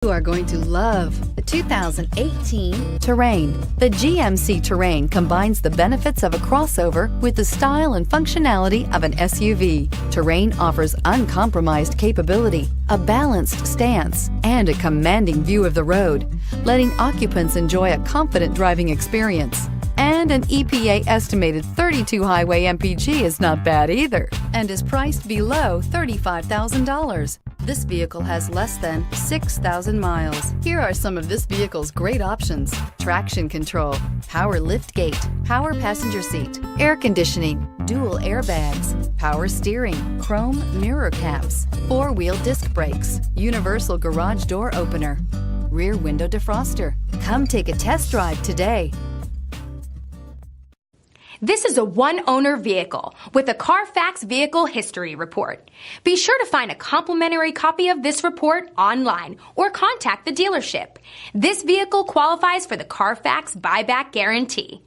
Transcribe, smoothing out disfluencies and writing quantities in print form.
You are going to love the 2018 Terrain. The GMC Terrain combines the benefits of a crossover with the style and functionality of an SUV. Terrain offers uncompromised capability, a balanced stance, and a commanding view of the road, letting occupants enjoy a confident driving experience. And an EPA estimated 32 highway MPG is not bad either, and is priced below $35,000. This vehicle has less than 6,000 miles. Here are some of this vehicle's great options: traction control, power liftgate, power passenger seat, air conditioning, dual airbags, power steering, chrome mirror caps, four-wheel disc brakes, universal garage door opener, rear window defroster. Come take a test drive today. This is a one-owner vehicle with a Carfax Vehicle History Report. Be sure to find a complimentary copy of this report online or contact the dealership. This vehicle qualifies for the Carfax Buyback Guarantee.